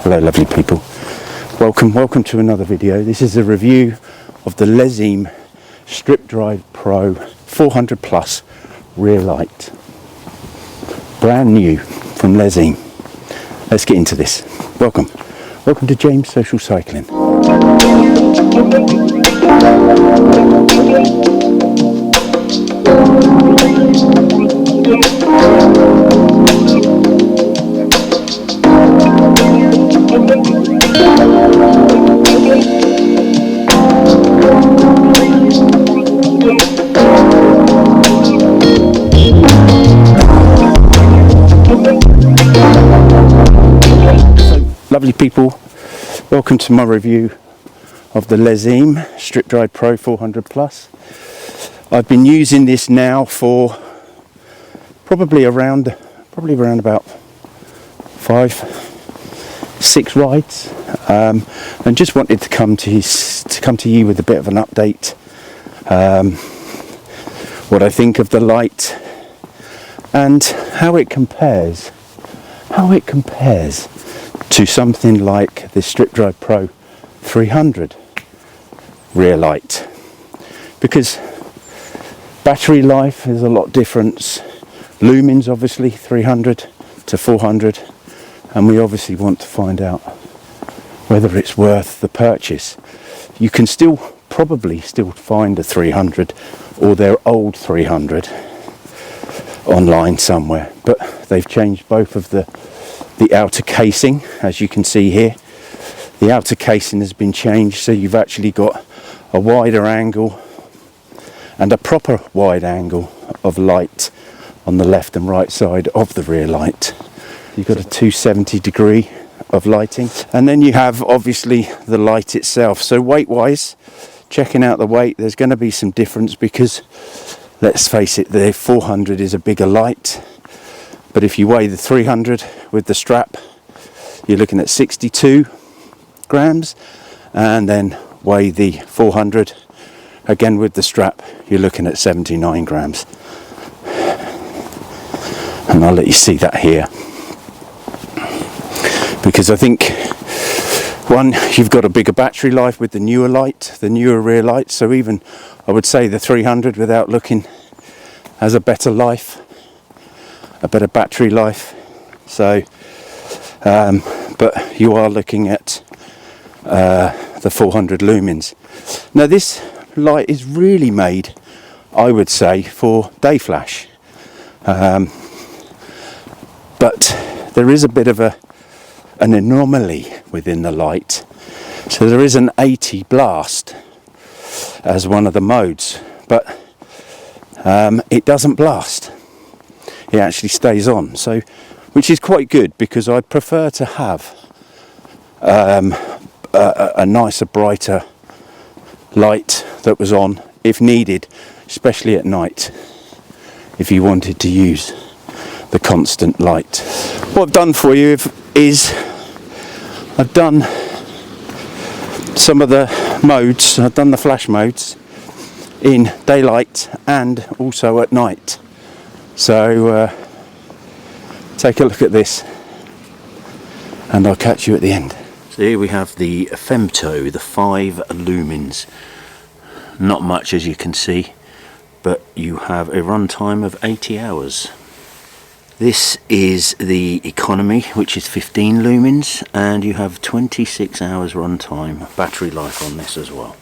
Hello lovely people, welcome to another video. This is a review of the Lezyne Strip Drive Pro 400 Plus rear light, brand new from Lezyne. Let's get into this. Welcome to James Social Cycling. Lovely people, welcome to my review of the Lezyne Strip Drive Pro 400 Plus. I've been using this now for probably around about 5-6 rides, and just wanted to come to you with a bit of an update, what I think of the light and how it compares to something like the Strip Drive Pro 300 rear light, because battery life is a lot different. Lumens obviously 300 to 400, and we obviously want to find out whether it's worth the purchase. You can probably still find a 300 or their old 300 online somewhere, but they've changed both of the outer casing. As you can see here, the outer casing has been changed, so you've actually got a wider angle and a proper wide angle of light on the left and right side of the rear light. You've got a 270 degree of lighting, and then you have obviously the light itself. So weight wise, checking out the weight, there's going to be some difference, because let's face it, the 400 is a bigger light, but if you weigh the 300 with the strap, you're looking at 62 grams, and then weigh the 400 again with the strap, you're looking at 79 grams. And I'll let you see that here, because I think, one, you've got a bigger battery life with the newer rear light. So even, I would say, the 300 without looking has a better life, a better battery life. So but you are looking at the 400 lumens. Now this light is really made, I would say, for day flash, but there is a bit of an anomaly within the light. So there is an 80 blast as one of the modes, but it doesn't blast, it actually stays on, so which is quite good, because I'd prefer to have a nicer, brighter light that was on if needed, especially at night, if you wanted to use the constant light. What I've done for you is I've done some of the modes. I've done the flash modes in daylight and also at night. So take a look at this, and I'll catch you at the end. So here we have the Femto, the 5 lumens. Not much, as you can see, but you have a run time of 80 hours. This is the economy, which is 15 lumens, and you have 26 hours run time, battery life on this as well.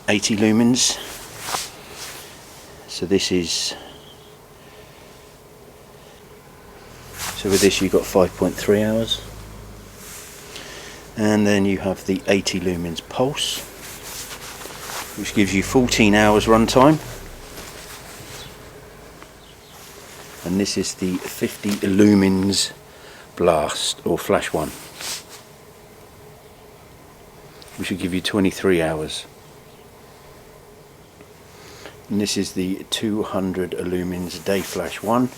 80 lumens. So this is, so with this you've got 5.3 hours. And then you have the 80 lumens pulse, which gives you 14 hours run time. And this is the 50 lumens blast, or flash one, which will give you 23 hours. And this is the 200 lumens day flash one.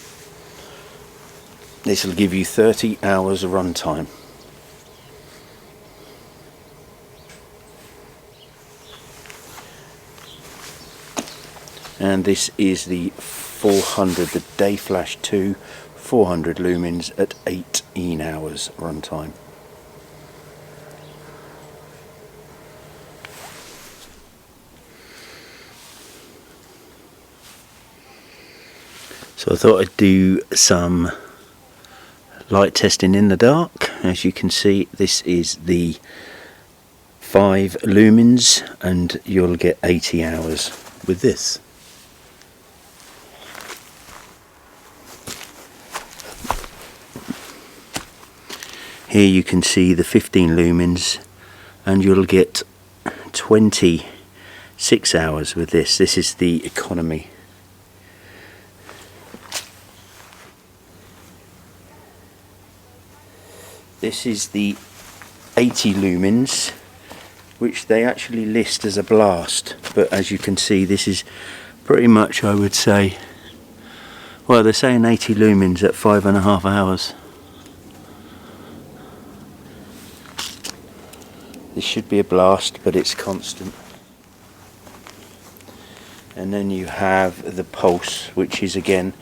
This will give you 30 hours of run time. And this is the 400, the day flash 2, 400 lumens at 8 18 hours runtime. So I thought I'd do some light testing in the dark. As you can see, this is the 5 lumens and you'll get 80 hours with this. Here you can see the 15 lumens and you'll get 26 hours with this. This is the economy. This is the 80 lumens, which they actually list as a blast, but as you can see, this is pretty much, I would say, well, they're saying 80 lumens at 5.5 hours. This should be a blast, but it's constant. And then you have the pulse, which is again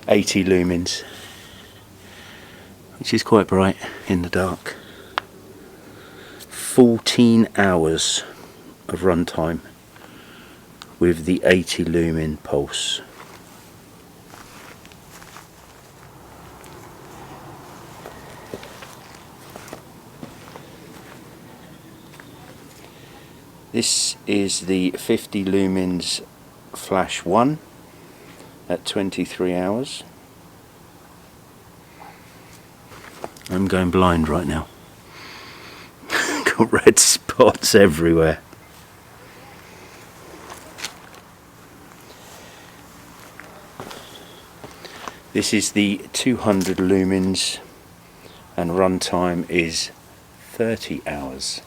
80 lumens, which is quite bright in the dark. 14 hours of runtime with the 80 lumen pulse. This is the 50 lumens flash 1 at 23 hours. I'm going blind right now. Got red spots everywhere. This is the 200 lumens and runtime is 30 hours.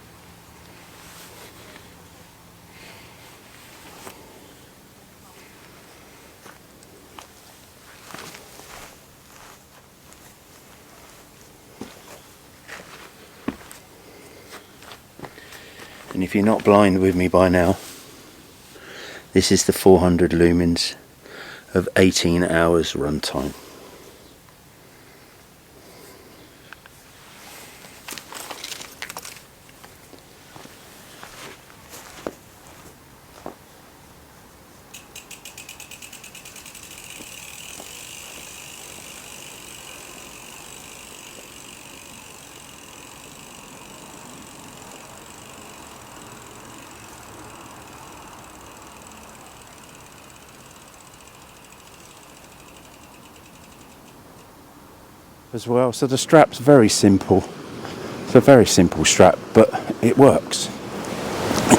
And if you're not blind with me by now, this is the 400 lumens of 18 hours runtime. As well, so the strap's very simple. It's a very simple strap, but it works.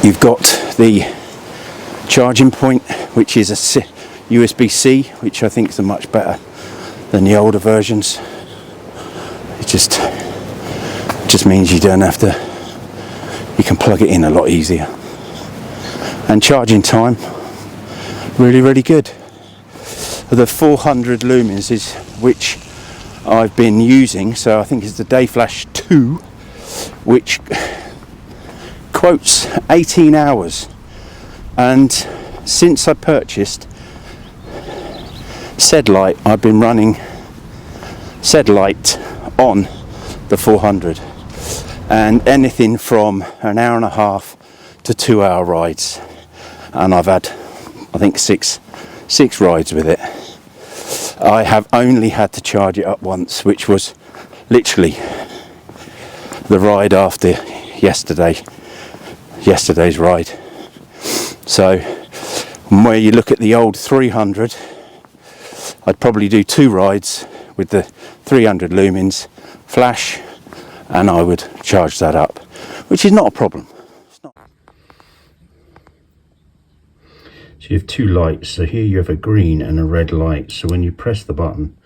You've got the charging point, which is a USB-C, which I think is much better than the older versions. It just means you don't have to, you can plug it in a lot easier. And charging time, really good. The 400 lumens is which I've been using, so I think it's the Day Flash 2, which quotes 18 hours, and since I purchased said light, I've been running said light on the 400, and anything from an hour and a half to 2 hour rides, and I've had, I think, six rides with it. I have only had to charge it up once, which was literally the ride after yesterday's ride. So where you look at the old 300, I'd probably do 2 rides with the 300 lumens flash, and I would charge that up, which is not a problem. So you have 2 lights, so here you have a green and a red light, so when you press the button,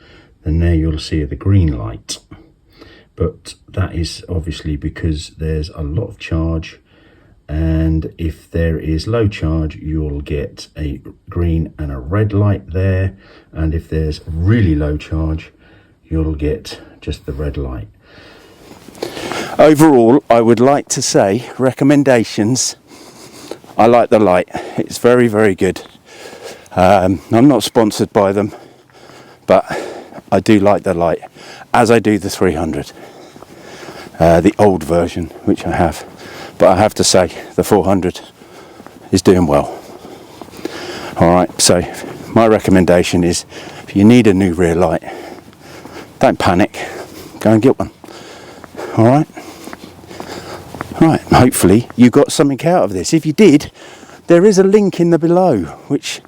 then there you'll see the green light. But that is obviously because there's a lot of charge, and if there is low charge, you'll get a green and a red light there, and if there's really low charge, you'll get just the red light. Overall, I would like to say recommendations. I like the light. It's very good. I'm not sponsored by them, but I do like the light, as I do the 300, the old version, which I have. But I have to say, the 400 is doing well. Alright, so my recommendation is, if you need a new rear light, don't panic, go and get one. Alright? Right, hopefully you got something out of this. If you did, there is a link in the below, which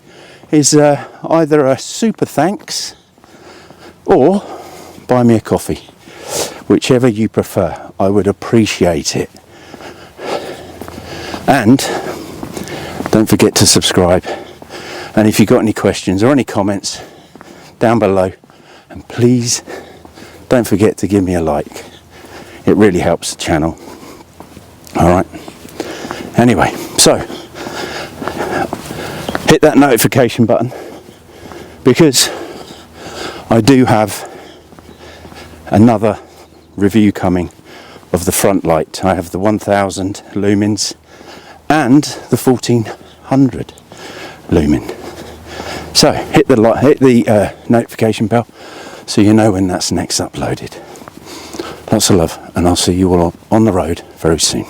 is either a super thanks or buy me a coffee. Whichever you prefer, I would appreciate it. And don't forget to subscribe. And if you've got any questions or any comments, down below. And please don't forget to give me a like. It really helps the channel. Alright. Anyway, so hit that notification button, because I do have another review coming of the front light. I have the 1000 lumens and the 1400 lumen. So hit the notification bell so you know when that's next uploaded. Lots of love, and I'll see you all on the road very soon.